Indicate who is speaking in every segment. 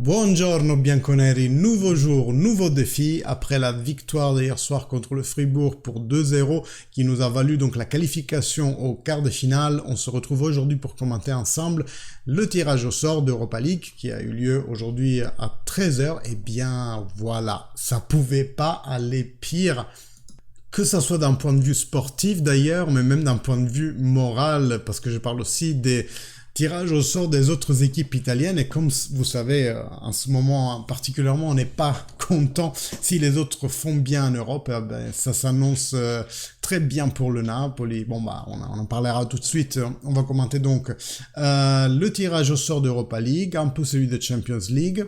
Speaker 1: Buongiorno bianconeri, nouveau jour, nouveau défi après la victoire d'hier soir contre le Fribourg pour 2-0 qui nous a valu donc la qualification au quart de finale. On se retrouve aujourd'hui pour commenter ensemble le tirage au sort d'Europa League qui a eu lieu aujourd'hui à 13h. Et bien voilà, ça pouvait pas aller pire. Que ça soit d'un point de vue sportif d'ailleurs, mais même d'un point de vue moral, parce que je parle aussi des tirages au sort des autres équipes italiennes, et comme vous savez, en ce moment particulièrement, on n'est pas content si les autres font bien en Europe, ça s'annonce très bien pour le Napoli. Bon bah, on en parlera tout de suite, on va commenter donc le tirage au sort d'Europa League, un peu celui de Champions League,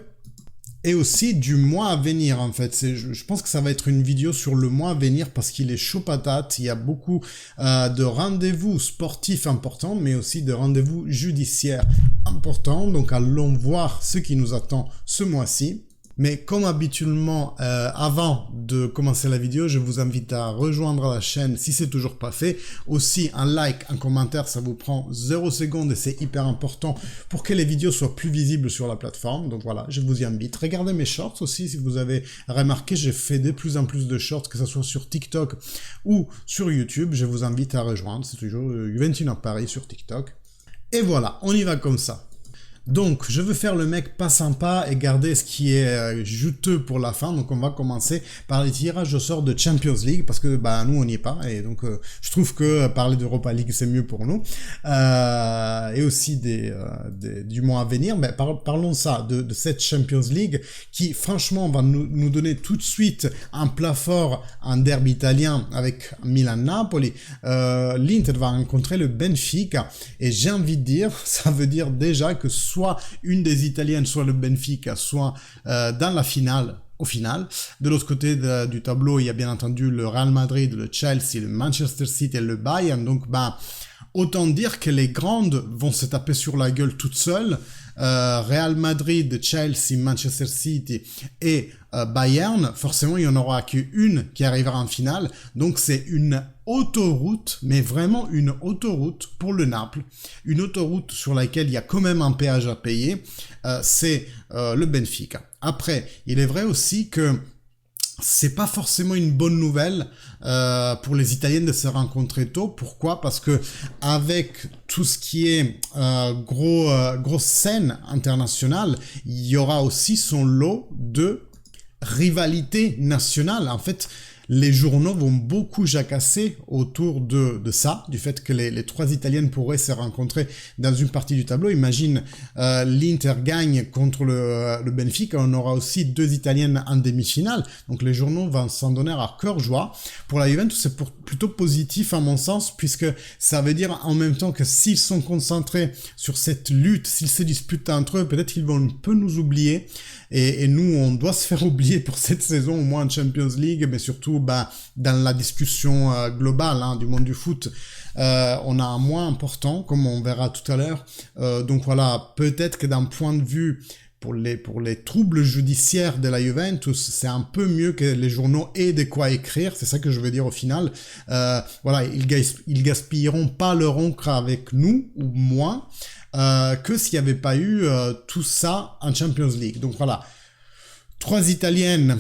Speaker 1: et aussi du mois à venir en fait. Je pense que ça va être une vidéo sur le mois à venir parce qu'il est chaud patate. Il y a beaucoup de rendez-vous sportifs importants, mais aussi de rendez-vous judiciaires importants. Donc allons voir ce qui nous attend ce mois-ci. Mais comme habituellement, avant de commencer la vidéo, je vous invite à rejoindre la chaîne si c'est toujours pas fait. Aussi, un like, un commentaire, ça vous prend 0 secondes et c'est hyper important pour que les vidéos soient plus visibles sur la plateforme. Donc voilà, je vous y invite. Regardez mes shorts aussi, si vous avez remarqué, j'ai fait de plus en plus de shorts, que ce soit sur TikTok ou sur YouTube. Je vous invite à rejoindre, c'est toujours Juventino Paris sur TikTok. Et voilà, on y va comme ça. Donc, je veux faire le mec pas sympa et garder ce qui est juteux pour la fin. Donc, on va commencer par les tirages au sort de Champions League parce que bah nous on n'y est pas et donc je trouve que parler d'Europa League c'est mieux pour nous et aussi du mois à venir. Mais parlons ça de cette Champions League qui franchement va nous donner tout de suite un plat fort, un derby italien avec Milan-Napoli. L'Inter va rencontrer le Benfica et j'ai envie de dire, ça veut dire déjà que soit une des Italiennes, soit le Benfica, soit dans la finale, au final. De l'autre côté du tableau, il y a bien entendu le Real Madrid, le Chelsea, le Manchester City et le Bayern. Donc, autant dire que les grandes vont se taper sur la gueule toutes seules. Real Madrid, Chelsea, Manchester City et Bayern, forcément il n'y en aura qu'une qui arrivera en finale, donc c'est une autoroute, mais vraiment une autoroute pour le Naples, une autoroute sur laquelle il y a quand même un péage à payer, c'est le Benfica. Après, il est vrai aussi que c'est pas forcément une bonne nouvelle pour les Italiennes de se rencontrer tôt. Pourquoi? Parce que avec tout ce qui est grosse scène internationale, il y aura aussi son lot de rivalité nationale. En fait, les journaux vont beaucoup jacasser autour de ça, du fait que les trois Italiennes pourraient se rencontrer dans une partie du tableau. Imagine, l'Inter gagne contre le Benfica, on aura aussi 2 Italiennes en demi-finale. Donc les journaux vont s'en donner à cœur joie. Pour la Juventus, c'est plutôt positif à mon sens, puisque ça veut dire en même temps que s'ils sont concentrés sur cette lutte, s'ils se disputent entre eux, peut-être qu'ils vont un peu nous oublier. Et nous, on doit se faire oublier pour cette saison, au moins en Champions League, mais surtout dans la discussion globale du monde du foot. On a un mois important, comme on verra tout à l'heure. Donc voilà, peut-être que d'un point de vue pour les troubles judiciaires de la Juventus, c'est un peu mieux que les journaux aient de quoi écrire, c'est ça que je veux dire au final. Voilà, ils gaspilleront pas leur encre avec nous, ou moi, que s'il n'y avait pas eu tout ça en Champions League. Donc voilà, 3 Italiennes,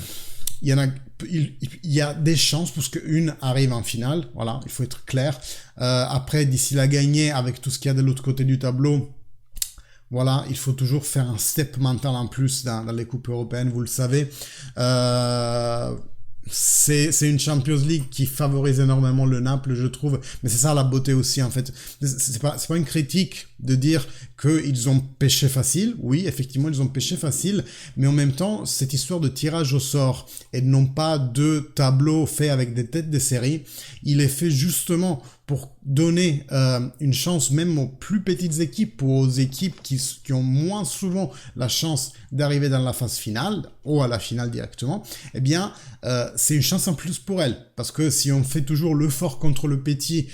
Speaker 1: il y a des chances pour qu'une arrive en finale, voilà, il faut être clair. Après, d'ici la gagner avec tout ce qu'il y a de l'autre côté du tableau, voilà, il faut toujours faire un step mental en plus dans les coupes européennes, vous le savez. C'est une Champions League qui favorise énormément le Naples, je trouve, mais c'est ça la beauté aussi en fait. C'est pas une critique de dire qu'ils ont pêché facile. Oui, effectivement, ils ont pêché facile, mais en même temps, cette histoire de tirage au sort et non pas de tableau fait avec des têtes de série, il est fait justement pour donner une chance même aux plus petites équipes ou aux équipes qui ont moins souvent la chance d'arriver dans la phase finale ou à la finale directement. Eh bien, c'est une chance en plus pour elles, parce que si on fait toujours le fort contre le petit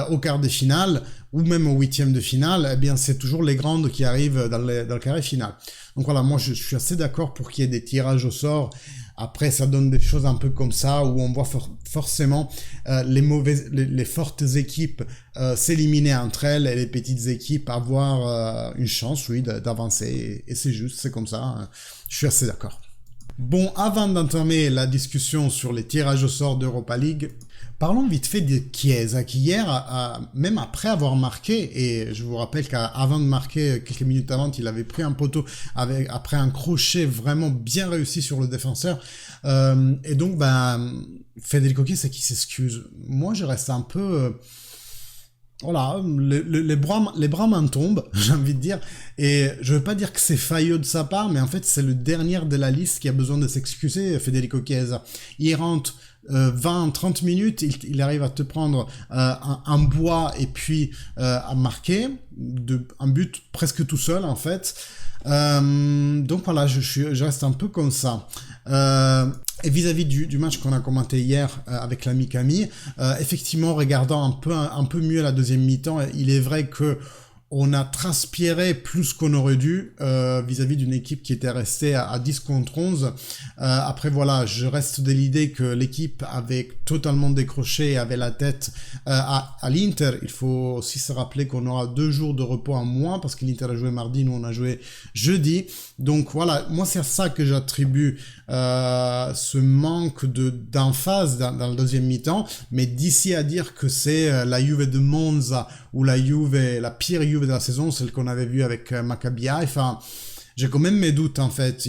Speaker 1: au quart de finale ou même au 8e de finale, eh bien c'est toujours les grandes qui arrivent dans le carré final. Donc voilà, moi je suis assez d'accord pour qu'il y ait des tirages au sort Après, ça donne des choses un peu comme ça, où on voit forcément les fortes équipes s'éliminer entre elles et les petites équipes avoir une chance, oui, d'avancer. Et c'est juste, c'est comme ça. Hein. Je suis assez d'accord. Bon, avant d'entamer la discussion sur les tirages au sort d'Europa League, parlons vite fait de Chiesa, qui hier, même après avoir marqué, et je vous rappelle qu'avant de marquer, quelques minutes avant, il avait pris un poteau après un crochet vraiment bien réussi sur le défenseur. Et donc, Federico Chiesa qui s'excuse. Moi, je reste un peu... Voilà, les bras m'en tombent, j'ai envie de dire. Et je veux pas dire que c'est faillot de sa part, mais en fait, c'est le dernier de la liste qui a besoin de s'excuser, Federico Chiesa. Il rentre 20-30 minutes, il arrive à te prendre un bois et puis à marquer un but presque tout seul, en fait. Donc voilà, je reste un peu comme ça. Et vis-à-vis du match qu'on a commenté hier avec l'ami Camille, effectivement, regardant un peu mieux la deuxième mi-temps, il est vrai que on a transpiré plus qu'on aurait dû vis-à-vis d'une équipe qui était restée à 10 contre 11. Après voilà, je reste de l'idée que l'équipe avait totalement décroché et avait la tête à l'Inter. Il faut aussi se rappeler qu'on aura 2 jours de repos en moins parce que l'Inter a joué mardi, nous on a joué jeudi. Donc voilà, moi c'est à ça que j'attribue ce manque d'emphase dans le deuxième mi-temps. Mais d'ici à dire que c'est la Juve de Monza ou la pire Juve de la saison, celle qu'on avait vue avec Maccabi Haïfa, j'ai quand même mes doutes en fait.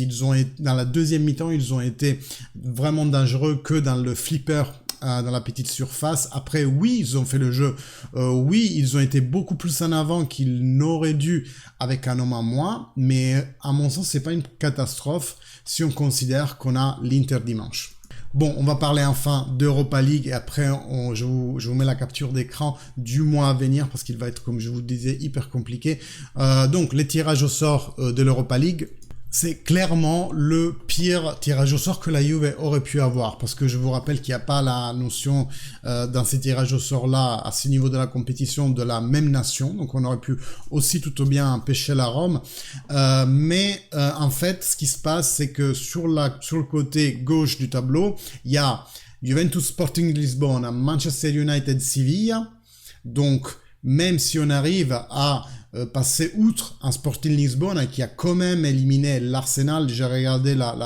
Speaker 1: Dans la deuxième mi-temps, ils ont été vraiment dangereux que dans le flipper dans la petite surface. Après, oui, ils ont fait le jeu. Oui, ils ont été beaucoup plus en avant qu'ils n'auraient dû avec un homme en moins. Mais à mon sens, c'est pas une catastrophe si on considère qu'on a l'Inter dimanche. Bon, on va parler enfin d'Europa League et après je vous mets la capture d'écran du mois à venir parce qu'il va être, comme je vous disais, hyper compliqué. Donc, les tirages au sort de l'Europa League, c'est clairement le pire tirage au sort que la Juve aurait pu avoir parce que je vous rappelle qu'il n'y a pas la notion dans ces tirages au sort-là, à ce niveau de la compétition, de la même nation. Donc, on aurait pu aussi tout au bien pêcher la Rome. Mais en fait, ce qui se passe, c'est que sur le côté gauche du tableau, il y a Juventus Sporting Lisbonne, Manchester United Sevilla. Donc, même si on arrive à passer outre un Sporting Lisbonne qui a quand même éliminé l'Arsenal, j'ai regardé la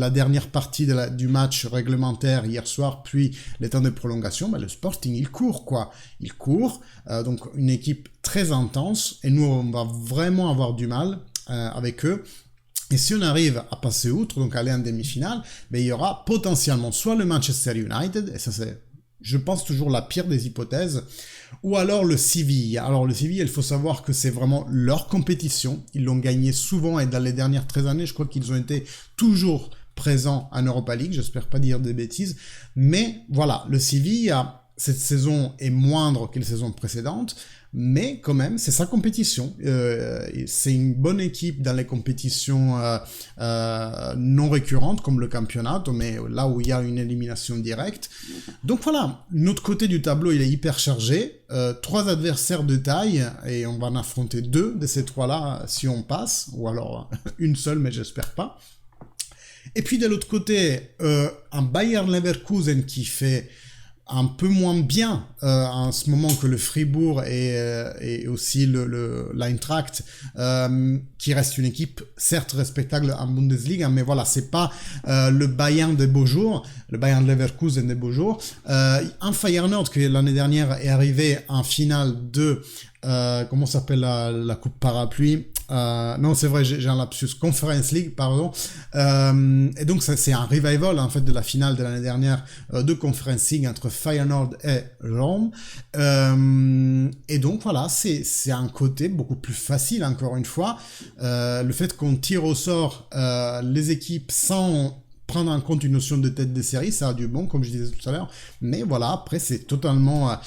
Speaker 1: dernière partie du match réglementaire hier soir, puis les temps de prolongation, le Sporting, il court quoi. Il court, donc une équipe très intense, et nous on va vraiment avoir du mal avec eux. Et si on arrive à passer outre, donc aller en demi-finale, il y aura potentiellement soit le Manchester United, et ça c'est, je pense, toujours la pire des hypothèses, ou alors le Sevilla. Alors le Sevilla, il faut savoir que c'est vraiment leur compétition. Ils l'ont gagné souvent et dans les dernières 13 années, je crois qu'ils ont été toujours présents en Europa League. J'espère pas dire des bêtises. Mais voilà, le Sevilla, cette saison est moindre que les saisons précédentes. Mais quand même, c'est sa compétition. C'est une bonne équipe dans les compétitions non récurrentes comme le championnat, mais là où il y a une élimination directe. Donc voilà, notre côté du tableau, il est hyper chargé. 3 adversaires de taille, et on va en affronter 2 de ces 3-là si on passe, ou alors une seule, mais j'espère pas. Et puis de l'autre côté, un Bayer Leverkusen qui fait un peu moins bien en ce moment que le Fribourg et aussi l'Eintracht, qui reste une équipe certes respectable en Bundesliga, mais voilà, c'est pas le Bayern des beaux jours, le Bayern Leverkusen des beaux jours. Un Feyenoord qui l'année dernière est arrivé en finale de comment s'appelle la coupe parapluie, non c'est vrai, j'ai un lapsus, Conference League, pardon, et donc c'est un revival en fait de la finale de l'année dernière de Conference League entre Feyenoord et Rome, et donc voilà, c'est un côté beaucoup plus facile encore une fois, le fait qu'on tire au sort les équipes sans prendre en compte une notion de tête de série, ça a du bon, comme je disais tout à l'heure, mais voilà, après c'est totalement...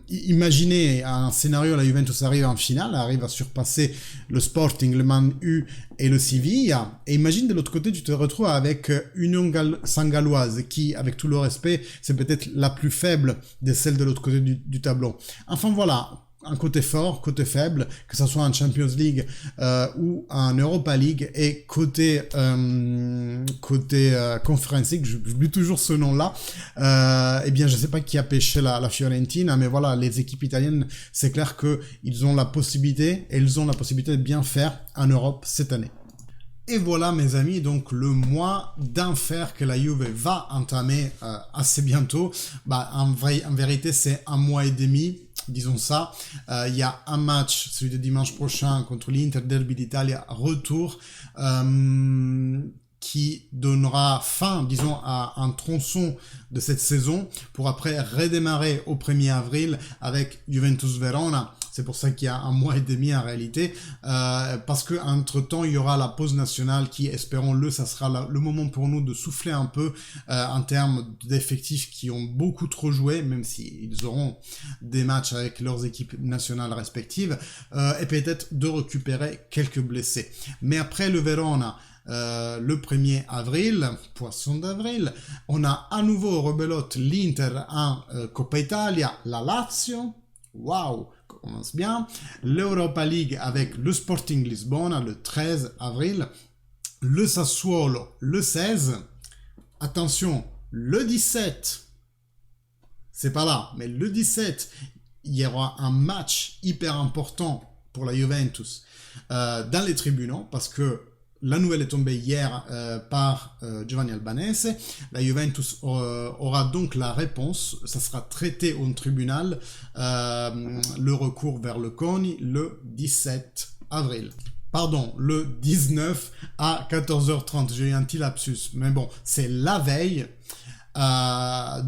Speaker 1: imaginez un scénario, la Juventus arrive en finale, arrive à surpasser le Sporting, le Man U et le Sevilla, et imagine de l'autre côté, tu te retrouves avec Union Saint-Galloise, qui, avec tout le respect, c'est peut-être la plus faible de celle de l'autre côté du tableau. Enfin voilà, un côté fort, côté faible, que ce soit en Champions League ou en Europa League, et côté Conference League, j'oublie toujours ce nom-là, eh bien je sais pas qui a pêché la Fiorentina, mais voilà, les équipes italiennes, c'est clair que ils ont la possibilité de bien faire en Europe cette année. Et voilà mes amis, donc le mois d'enfer que la Juve va entamer assez bientôt. En vérité c'est un mois et demi, disons ça. Il y a un match, celui de dimanche prochain contre l'Inter Derby d'Italia, retour, qui donnera fin, disons, à un tronçon de cette saison pour après redémarrer au 1er avril avec Juventus Verona. C'est pour ça qu'il y a un mois et demi en réalité, parce que entre temps il y aura la pause nationale qui, espérons-le, ça sera le moment pour nous de souffler un peu en termes d'effectifs qui ont beaucoup trop joué, même s'ils auront des matchs avec leurs équipes nationales respectives, et peut-être de récupérer quelques blessés. Mais après le Verona, le 1er avril, poisson d'avril, on a à nouveau au rebelote l'Inter en Coppa Italia, la Lazio, waouh, commence bien, l'Europa League avec le Sporting Lisbonne le 13 avril, le Sassuolo le 16, attention, le 17, c'est pas là, mais le 17, il y aura un match hyper important pour la Juventus dans les tribunaux, parce que la nouvelle est tombée hier par Giovanni Albanese. La Juventus aura donc la réponse. Ça sera traité au tribunal, le recours vers le CONI, le 17 avril. Pardon, le 19 à 14h30. J'ai eu un petit lapsus. Mais bon, c'est la veille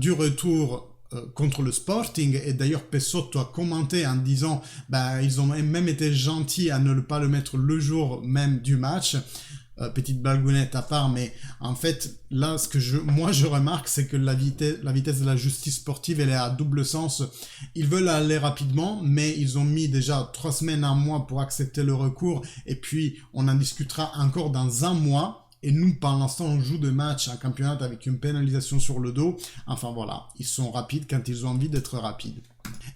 Speaker 1: du retour contre le Sporting, et d'ailleurs Pessotto a commenté en disant ils ont même été gentils à ne pas le mettre le jour même du match. Petite blagounette à part, mais en fait là ce que moi je remarque, c'est que la vitesse de la justice sportive, elle est à double sens. Ils veulent aller rapidement, mais ils ont mis déjà 3 semaines, un mois pour accepter le recours, et puis on en discutera encore dans un mois. Et nous, par l'instant, on joue de matchs en championnat avec une pénalisation sur le dos. Enfin voilà, ils sont rapides quand ils ont envie d'être rapides.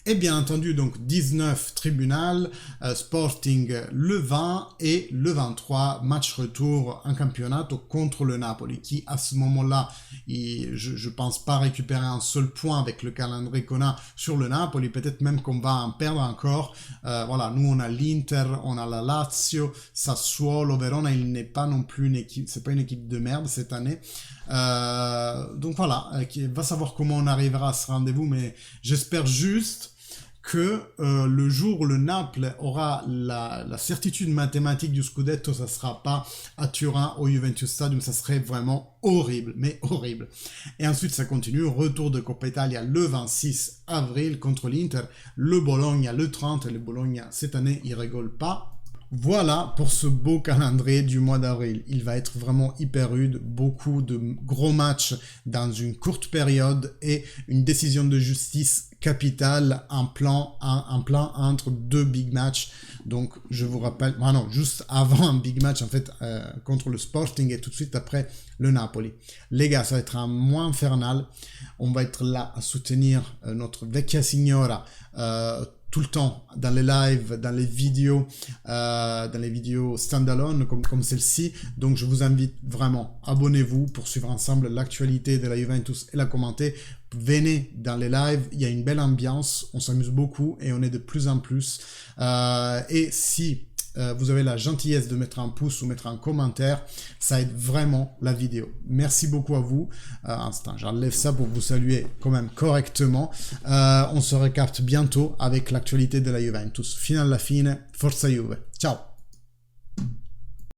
Speaker 1: Et bien entendu, donc 19 tribunal, Sporting le 20 et le 23, match retour en championnat contre le Napoli, qui à ce moment-là, je pense pas récupérer un seul point avec le calendrier qu'on a sur le Napoli, peut-être même qu'on va en perdre encore. Voilà, nous on a l'Inter, on a la Lazio, Sassuolo, Verona, il n'est pas non plus une équipe, c'est pas une équipe de merde cette année. Donc voilà, va savoir comment on arrivera à ce rendez-vous, mais j'espère juste que le jour où le Naples aura la certitude mathématique du Scudetto, ça sera pas à Turin au Juventus Stadium, ça serait vraiment horrible, mais horrible. Et ensuite ça continue, retour de Coppa Italia le 26 avril contre l'Inter, le Bologna le 30, et le Bologna cette année il rigole pas. Voilà pour ce beau calendrier du mois d'avril. Il va être vraiment hyper rude, beaucoup de gros matchs dans une courte période et une décision de justice capitale en plein entre 2 big matchs. Donc je vous rappelle, juste avant un big match en fait contre le Sporting et tout de suite après le Napoli. Les gars, ça va être un mois infernal. On va être là à soutenir notre Vecchia Signora tout le temps, dans les lives, dans les vidéos standalone comme celle-ci. Donc je vous invite vraiment, abonnez-vous pour suivre ensemble l'actualité de la Juventus et la commenter. Venez dans les lives, il y a une belle ambiance, on s'amuse beaucoup et on est de plus en plus. Et si vous avez la gentillesse de mettre un pouce ou mettre un commentaire, ça aide vraiment la vidéo. Merci beaucoup à vous. Instant, j'enlève ça pour vous saluer quand même correctement. On se recapte bientôt avec l'actualité de la Juventus. Fino alla fine, forza Juve. Ciao.